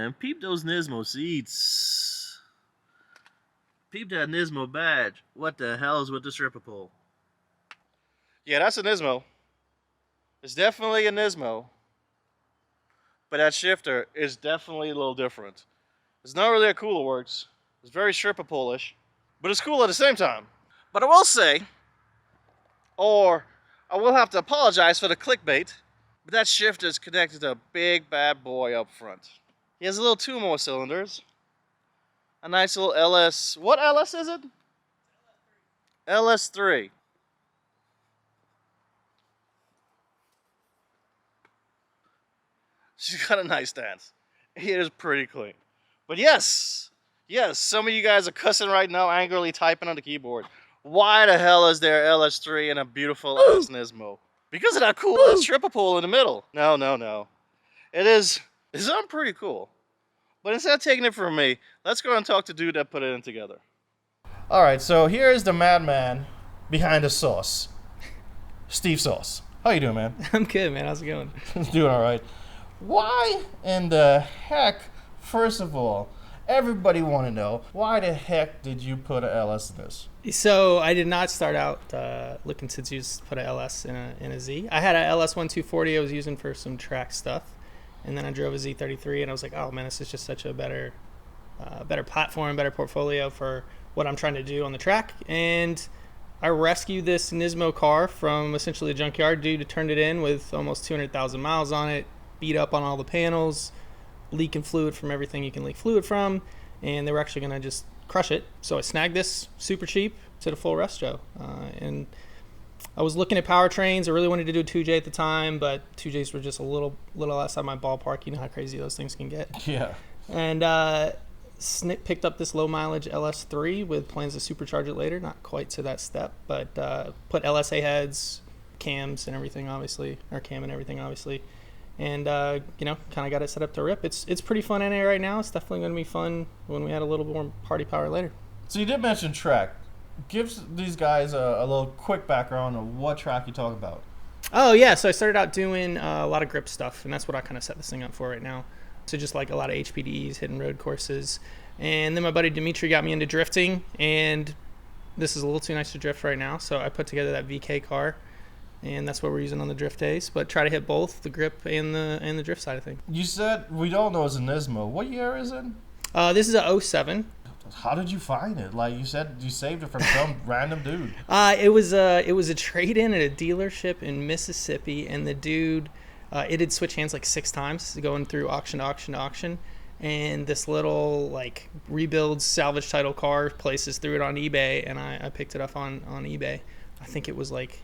man. Peep those Nismo seats. Peep that Nismo badge. What the hell is with the stripper pole? Yeah, that's a Nismo. It's definitely a Nismo. But that shifter is definitely a little different. It's not really a cooler works. It's very stripper pole-ish. But it's cool at the same time. But I will say, or I will have to apologize for the clickbait, but that shifter is connected to a big bad boy up front. He has a little 2 more cylinders. A nice little LS. What LS is it? LS3. She's got a nice stance. It is pretty clean. But yes, some of you guys are cussing right now, angrily typing on the keyboard. Why the hell is there LS3 and a beautiful ass Nismo? Because of that cool ass stripper pole in the middle. No. It's pretty cool. But instead of taking it from me, let's go and talk to the dude that put it in together. Alright, so here's the madman behind the sauce. Steve Sauce. How you doing, man? I'm good, man. How's it going? Doing alright. Why in the heck, first of all, everybody want to know, why the heck did you put an LS in this? So I did not start out looking to just put an LS in a Z. I had an LS1240 I was using for some track stuff. And then I drove a Z33 and I was like, oh man, this is just such a better platform, better portfolio for what I'm trying to do on the track. And I rescued this Nismo car from essentially a junkyard. Dude turned it in with almost 200,000 miles on it, beat up on all the panels, leaking fluid from everything you can leak fluid from, and they were actually going to just crush it. So I snagged this super cheap to the full resto. And I was looking at powertrains. I really wanted to do a 2J at the time, but 2Js were just a little outside my ballpark. You know how crazy those things can get. Yeah. And picked up this low mileage LS3 with plans to supercharge it later. Not quite to that step, but put LSA heads, cams and everything, obviously, or cam and everything, obviously. And kind of got it set up to rip. It's pretty fun in it right now. It's definitely going to be fun when we had a little more party power later. So you did mention track. Give these guys a little quick background on what track you talk about. Oh yeah, so I started out doing a lot of grip stuff, and that's what I kind of set this thing up for right now. So just like a lot of HPDs, hidden road courses, and then my buddy Dimitri got me into drifting, and this is a little too nice to drift right now, so I put together that VK car. And that's what we're using on the drift days, but try to hit both the grip and the drift side of things. You said we don't know it's a Nismo. What year is it? This is a 07. How did you find it? Like you said, you saved it from some random dude. It was a trade-in at a dealership in Mississippi, and the dude, it had switched hands like 6 times, going through auction to auction to auction. And this little like rebuild salvage title car places threw it on eBay, and I picked it up on eBay. I think it was like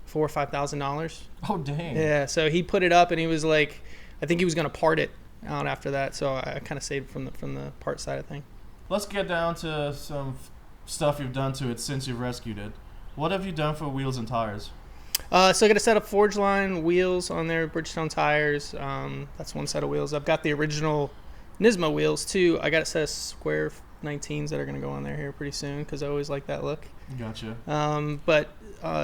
$4,000 or $5,000. Oh dang! Yeah, so he put it up, and he was like, I think he was gonna part it out after that. So I kind of saved from the part side of thing. Let's get down to some stuff you've done to it since you've rescued it. What have you done for wheels and tires? So I got a set of Forge Line wheels on there, Bridgestone tires. That's one set of wheels. I've got the original Nismo wheels too. I got a set of square 19s that are going to go on there here pretty soon because I always like that look. Gotcha. But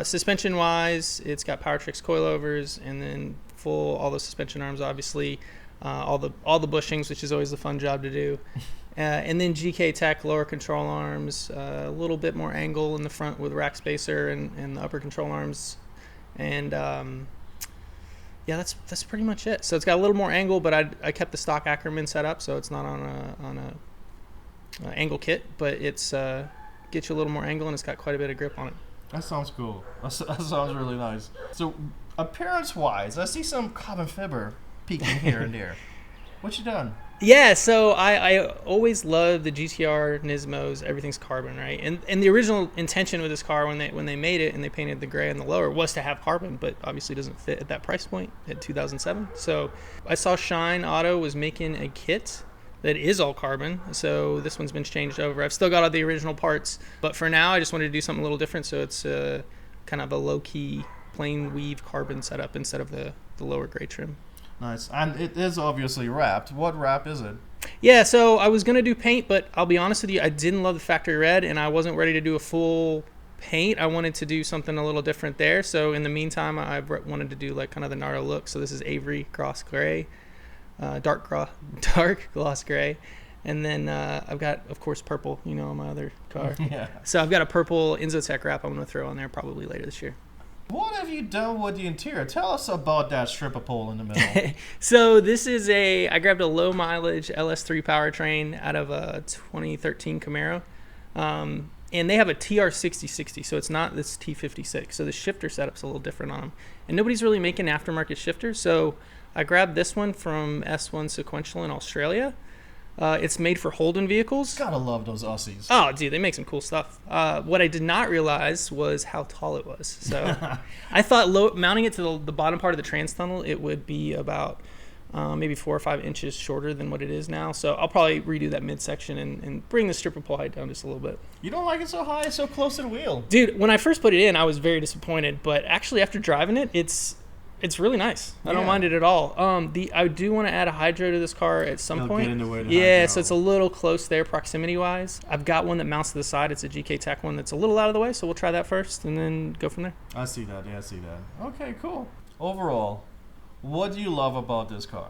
suspension wise, it's got Powertrix coilovers, and then all the suspension arms, obviously, all the bushings, which is always a fun job to do. And then GK Tech lower control arms, a little bit more angle in the front with rack spacer and the upper control arms, and that's pretty much it. So it's got a little more angle, but I kept the stock Ackerman set up, so it's not on a angle kit, but it's gets you a little more angle, and it's got quite a bit of grip on it. That sounds cool. That sounds really nice. So appearance wise, I see some carbon fiber peeking here and there. What you done? Yeah, so I always loved the GTR Nismos. Everything's carbon, right? And the original intention with this car when they made it and they painted the gray on the lower was to have carbon, but obviously doesn't fit at that price point at 2007. So I saw Shine Auto was making a kit that is all carbon, so this one's been changed over. I've still got all the original parts, but for now I just wanted to do something a little different, so it's kind of a low-key plain weave carbon setup instead of the lower gray trim. Nice. And it is obviously wrapped. What wrap is it? Yeah, so I was going to do paint, but I'll be honest with you, I didn't love the factory red, and I wasn't ready to do a full paint. I wanted to do something a little different there. So in the meantime, I wanted to do like kind of the gnarly look. So this is Avery Cross Gray. dark gloss gray. And then I've got, of course, purple, you know, on my other car. Yeah. So I've got a purple Inzotech wrap I'm going to throw on there probably later this year. What have you done with the interior? Tell us about that stripper pole in the middle. So this is I grabbed a low mileage LS3 powertrain out of a 2013 Camaro. And they have a TR6060, so it's not this T56. So the shifter setup's a little different on them. And nobody's really making aftermarket shifters. So I grabbed this one from S1 Sequential in Australia. It's made for Holden vehicles. Gotta love those Aussies. Oh, dude, they make some cool stuff. What I did not realize was how tall it was. So I thought mounting it to the bottom part of the trans tunnel, it would be about maybe 4 or 5 inches shorter than what it is now. So I'll probably redo that midsection and bring the stripper pole height down just a little bit. You don't like it so high, so close to the wheel. Dude, when I first put it in, I was very disappointed. But actually, after driving it, it's really nice. I don't mind it at all. I do want to add a hydro to this car at some point. Get in the way of the yeah, hydro. so it's a little close there proximity-wise. I've got one that mounts to the side. It's a GK Tech one that's a little out of the way, so we'll try that first and then go from there. I see that. Yeah, I see that. Okay, cool. Overall, what do you love about this car?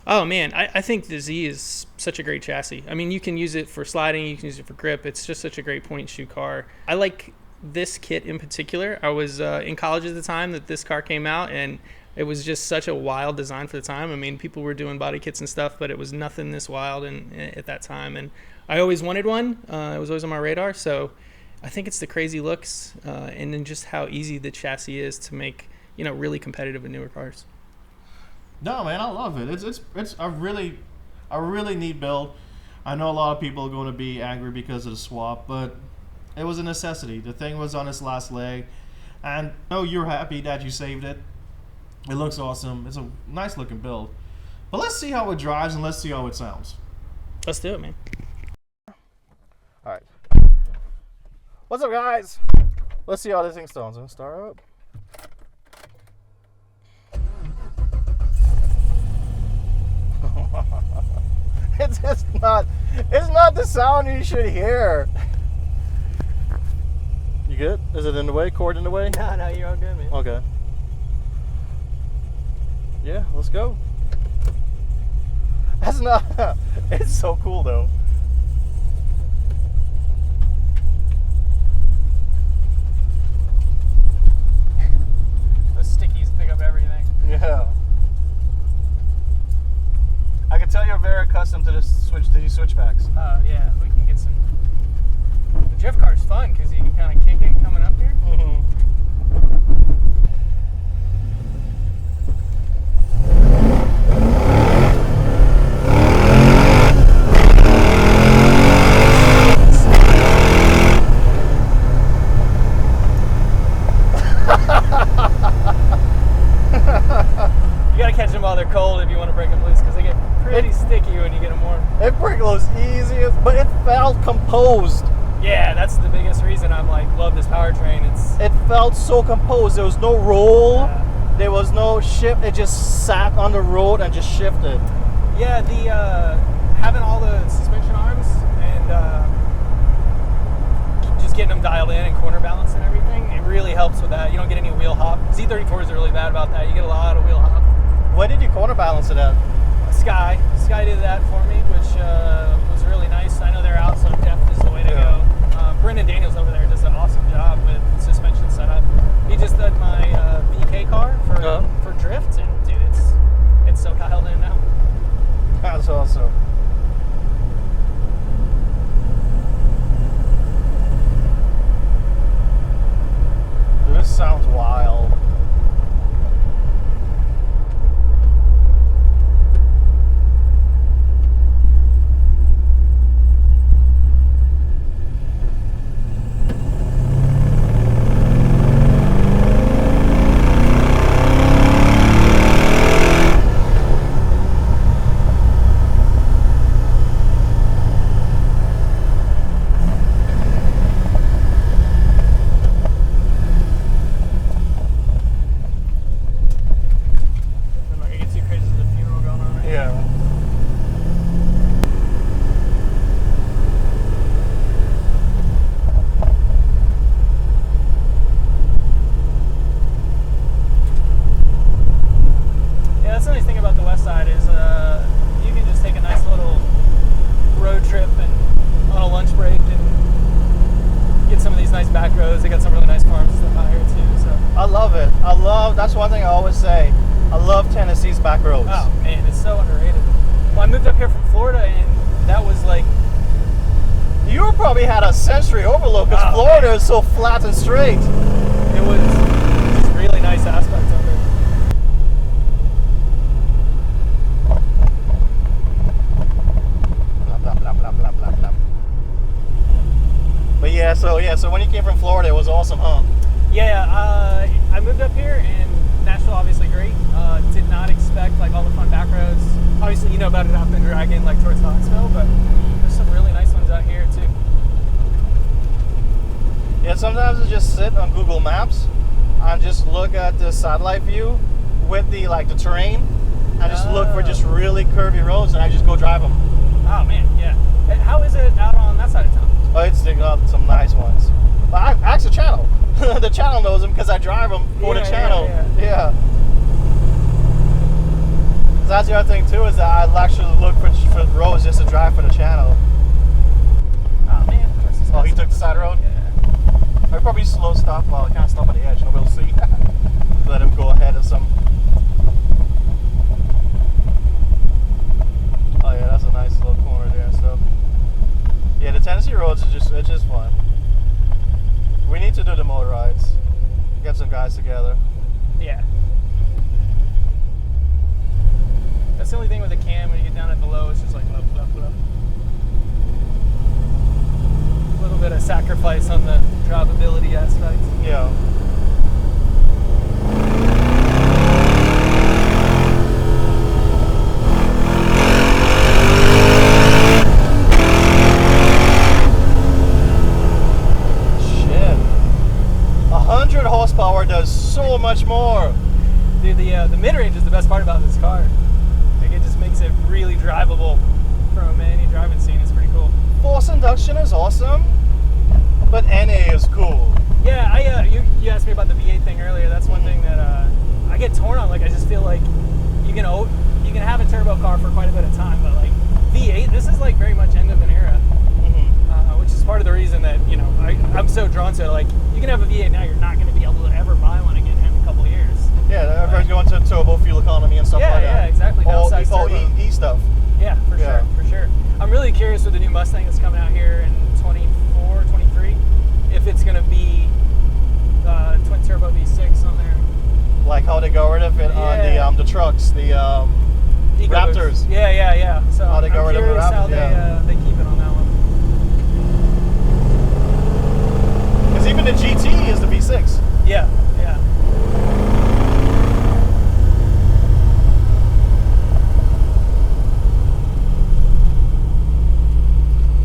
Oh, man, I think the Z is such a great chassis. I mean, you can use it for sliding. You can use it for grip. It's just such a great point-and-shoot car. I like this kit in particular. I was in college at the time that this car came out, and it was just such a wild design for the time. I mean, people were doing body kits and stuff, but it was nothing this wild at that time. And I always wanted one. It was always on my radar. So I think it's the crazy looks and then just how easy the chassis is to make, really competitive in newer cars. No, man, I love it. It's a really neat build. I know a lot of people are going to be angry because of the swap, but it was a necessity. The thing was on its last leg, and I know you're happy that you saved it. It looks awesome. It's a nice looking build. But let's see how it drives and let's see how it sounds. Let's do it, man. All right. What's up, guys? Let's see how this thing sounds. I'm gonna start up. It's just not. It's not the sound you should hear. You good? Is it in the way? Cord in the way? No, you're all good, man. Okay. Yeah, let's go. That's not. It's so cool though. Those stickies pick up everything. Yeah. I can tell you're very accustomed to these switchbacks. Yeah, we can get some. The drift car's fun because you can kind of kick it coming up here. You gotta catch them while they're cold if you want to break them loose because they get pretty sticky when you get them warm. It was easy, but it felt composed. Yeah, that's the biggest reason I'm like, love this powertrain. It felt so composed. There was no roll. Yeah. There was no shift. It just sat on the road and just shifted. Yeah, the having all the suspension arms and just getting them dialed in and corner balance and everything, it really helps with that. You don't get any wheel hop. Z34s are really bad about that. You get a lot of wheel hop. Where did you corner balance it at? Sky did that for me, which was really nice. I know they're out, so depth is the way to go. Brendan Daniels over there does an awesome job with suspension setup. He just did my VK car for drift, and dude, it's so dialed in now. That's awesome. Dude, this sounds wild. side is you can just take a nice little road trip and on a lunch break and get some of these nice back roads. They got some really nice farms and stuff out here too. So I love it. That's one thing I always say. I love Tennessee's back roads. oh man, it's so underrated. Well, I moved up here from Florida, and that was like, You probably had a sensory overload because Oh, Florida is so flat and straight. it was just really nice aspects of it. Blah, blah, blah, blah, blah, blah, blah. But yeah, so when you came from Florida, it was awesome, huh? Yeah, I moved up here, and Nashville obviously great. Did not expect like all the fun back roads. Obviously, you know about it up in Dragon, like towards Knoxville, but there's some really nice ones out here too. Yeah, sometimes I just sit on Google Maps and just look at the satellite view with the terrain, and just look for just really curvy roads, and I just go drive them. Oh man, yeah. And how is it out on that side of town? Oh, it's got some nice ones. But I ask the channel. The channel knows them because I drive them for the channel. Yeah. So that's the other thing too, is that I actually look for roads just to drive for the channel. Oh man. Oh, he took the side road? Yeah. I probably slow stop. Well, I can't stop at the edge. Nobody will see. Let him go ahead of some. Oh yeah, that's a nice little corner there and stuff. Yeah, the Tennessee roads are just fun. We need to do the motor rides. Get some guys together. Yeah. That's the only thing with the cam. When you get down at the low, it's just like up, up, up. A little bit of sacrifice on the drivability aspect. Yeah. Shit. 100 horsepower does so much more. Dude, the mid-range is the best part about this car. Like, it just makes it really drivable from any driving scene. It's pretty cool. Force induction is awesome, but NA is cool. Yeah, you asked me about the V8 thing earlier. That's one thing that I get torn on. Like, I just feel like you can have a turbo car for quite a bit of time, but like V8, this is like very much end of an era, which is part of the reason that I'm so drawn to it. Like, you can have a V8 now, you're not going to be able to ever buy one again in a couple of years. Yeah, everybody's going to turbo fuel economy and stuff like that. Yeah, exactly. Downsized turbo. E stuff. Yeah, for sure. I'm really curious with the new Mustang that's coming out here in 24, 23, if it's going to be twin turbo V6 on there. Like how they got rid of it on the trucks, the Raptors. Yeah. So How they got I'm rid of the curious how Raptors, they keep it on that one. Because even the GT is the V6. Yeah.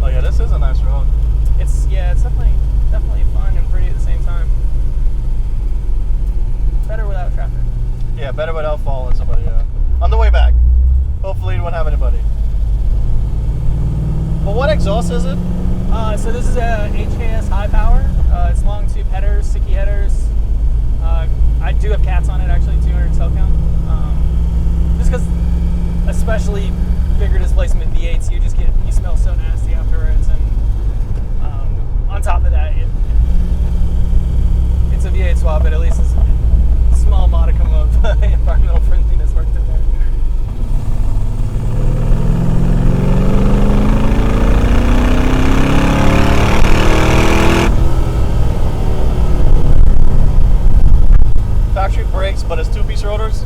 Oh yeah, this is a nice road. It's definitely fun and pretty at the same time. Better without traffic. Yeah, better without following somebody. Yeah. On the way back, hopefully you won't have anybody. But what exhaust is it? So this is a HKS high power. It's long tube headers, sticky headers. I do have cats on it actually, 200 cell count. Just because, especially bigger displacement V8s, you smell so nasty afterwards, and on top of that, it's a V8 swap, but at least it's a small modicum of environmental friendliness worked in there. Factory brakes, but it's two-piece rotors?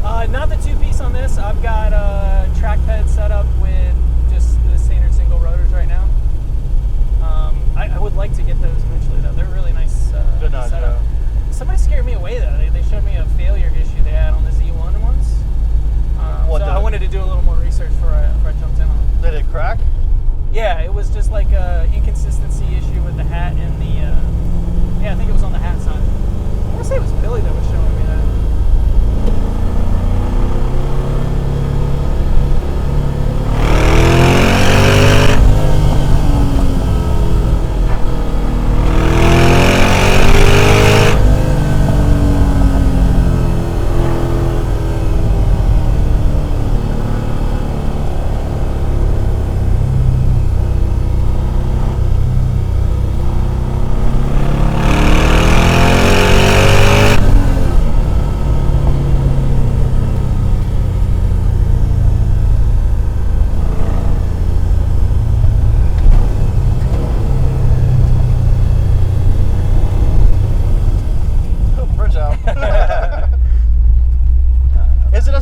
Not the two-piece on this. I've got a track ped set up with just the standard single rotors right now. I would like to get those eventually, though. They're really nice setup. Yeah. Somebody scared me away, though. They showed me a failure issue they had on the Z1 once. I wanted to do a little more research before I jumped in on it. Did it crack? Yeah, it was just like a inconsistency issue with the hat and the... I think it was on the hat side. I want to say it was Billy that was showing me that.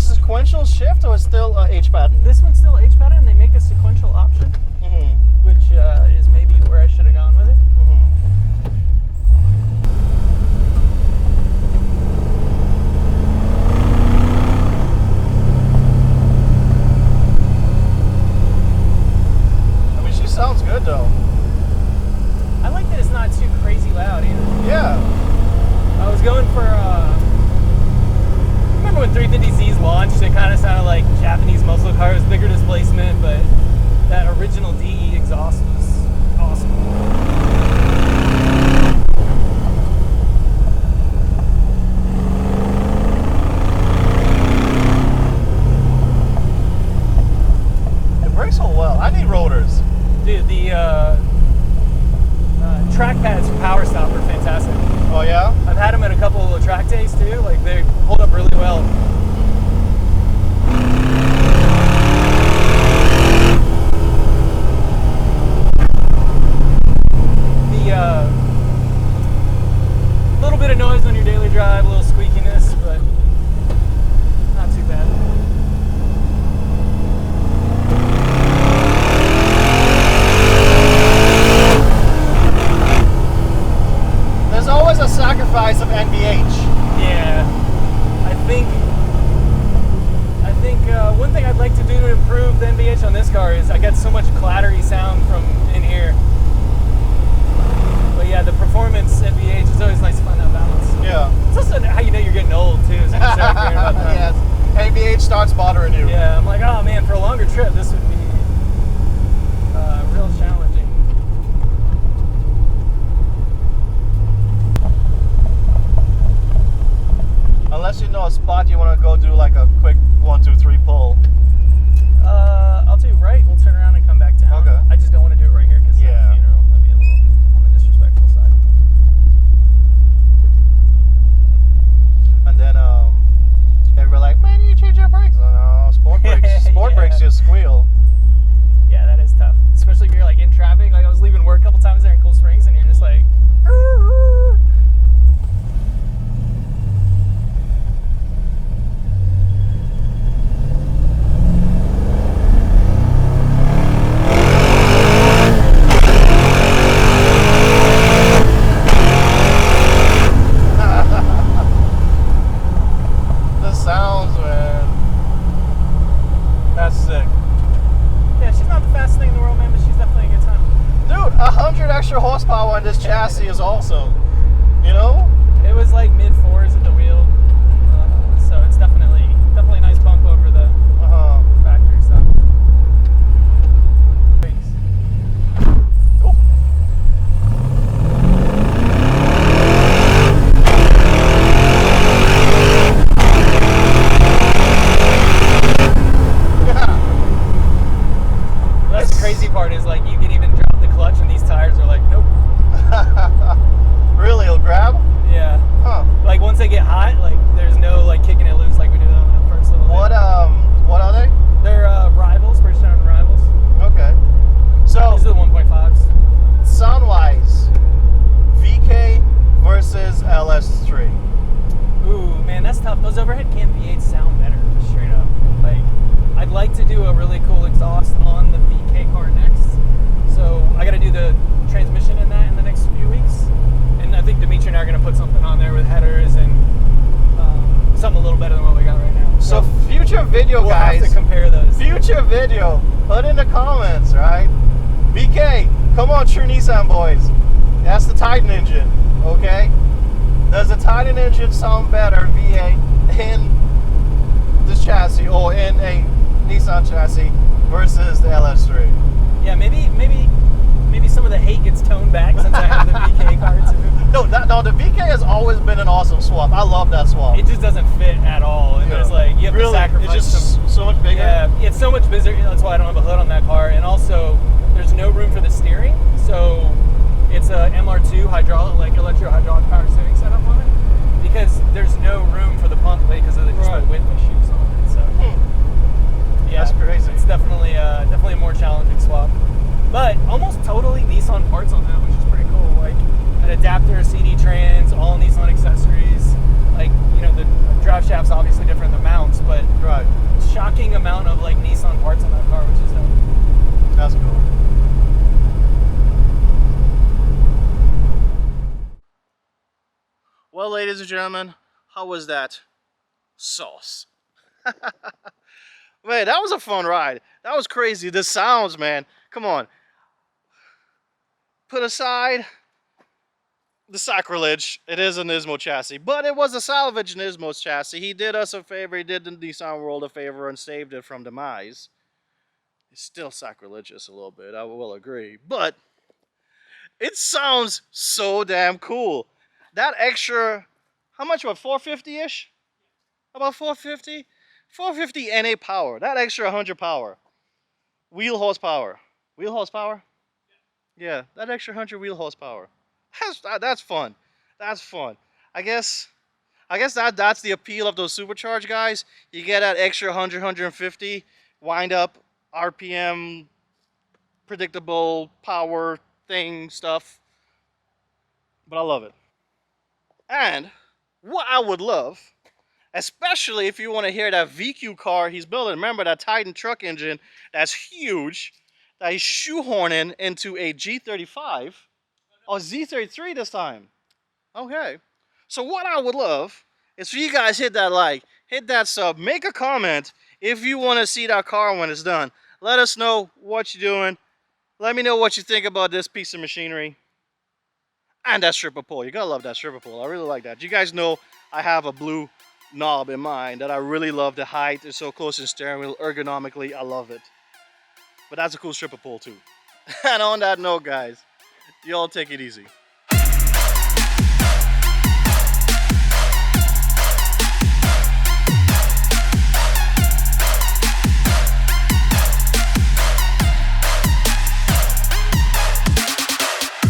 a sequential shift or is still H pattern? This one's still H pattern. They make a sequential option, which is maybe where I should have gone with it. I mean, she sounds good though. I like that it's not too crazy loud either. Yeah. I was going for, remember when 350Zs launched, it kind of sounded like Japanese muscle cars, bigger displacement, but that original DE exhaust was awesome. It brakes so well. I need rotors. Dude, the track pads for Power Stop are fantastic. Oh yeah? I've had them at a couple of track days too. Like, they hold up really well. The little bit of noise on your daily drive, a little squeakiness, but not too bad. There's always a sacrifice of NVH. Yeah, I think one thing I'd like to do to improve the NVH on this car is I get so much clattery sound from in here. But yeah, the performance NVH is always nice to find that balance. Yeah. It's also how you know you're getting old too, so you start caring about that. Yes. NVH starts bothering you. Yeah, I'm like, oh man, for a longer trip, this would be real challenging. Unless you know a spot you want to go do like a quick 1, 2, 3 pull. I'll do right. We'll turn around and come back down. Okay. I just don't want to do it right here because Yeah. the funeral. That'd be a little on the disrespectful side. And then everybody like, man, you change your brakes. Oh, no, sport brakes. Sport Yeah. brakes just squeal. Yeah, that is tough. Especially if you're like in traffic. Like I was leaving work a couple times there in Cool Springs, and you're just like. The sounds, man. That's sick. Yeah, she's not the fastest thing in the world, man, but she's definitely a good time. Dude, 100 extra horsepower on this chassis is awesome. You know? It was like mid fours at the wheel, so it's definitely a nice bump over the factory stuff. Oh. That's the crazy part is like you can even drop the clutch and these tires are like, nope. Really, it'll grab? Yeah. Huh. Like once they get hot, like there's no like kicking it loose like we did on the first little bit. What are they? They're rivals, Bridgestone rivals. Okay. So, These are the 1.5s. sound-wise, VK versus LS3. Ooh, man, that's tough. Those overhead cam V8s sound better, straight up. Like, I'd like to do a really cool exhaust on the VK car next. So I got to do the transmission in that in the next few weeks. And I think Dimitri and I are going to put something on there with headers and something a little better than what we got right now. So future video, we'll guys. have to compare those. Future video. Put in the comments, right? VK, come on, true Nissan boys. That's the Titan engine, okay? Does the Titan engine sound better V8 in this chassis or in a Nissan chassis versus the LS3? Yeah, maybe some of the hate gets toned back since I have the VK car too. No, the VK has always been an awesome swap. I love that swap. It just doesn't fit at all. And there's like you have really, to sacrifice it's just some. so much bigger. Yeah, it's so much bigger. That's why I don't have a hood on that car. And also, there's no room for the steering. So it's a MR2 hydraulic, like electro-hydraulic power steering setup on it. Because there's no room for the pump plate because of the just the width issues on it. So yeah, that's crazy. It's definitely a more challenging swap. But almost totally Nissan parts on that, which is pretty cool. Like an adapter, CD trans, all Nissan accessories. Like, you know, the drive shaft's obviously different than the mounts, but gentlemen, how was that sauce? Man, that was a fun ride. That was crazy. The sounds, man. Come on. Put aside the sacrilege. It is a Nismo chassis, but it was a salvage Nismo chassis. He did us a favor. He did the Nissan world a favor and saved it from demise. It's still sacrilegious a little bit, I will agree, but it sounds so damn cool. That extra, how much, what, 450-ish? About 450? 450 NA power. That extra 100 power. Wheel horsepower. Wheel horsepower? Yeah, that extra 100 wheel horsepower. That's fun. That's fun. I guess that's the appeal of those supercharged guys. You get that extra 100, 150, wind up, RPM, predictable power thing stuff. But I love it. And what I would love, especially if you want to hear that VQ car he's building. Remember that Titan truck engine that's huge, that he's shoehorning into a G35 or Z33 this time. Okay. So what I would love is for you guys hit that like, hit that sub, make a comment if you want to see that car when it's done. Let us know what you're doing. Let me know what you think about this piece of machinery. And that stripper pole. You gotta love that stripper pole. I really like that. You guys know I have a blue knob in mind that I really love. The height is so close to the steering wheel. Ergonomically, I love it. But that's a cool stripper pole too. And on that note, guys, y'all take it easy.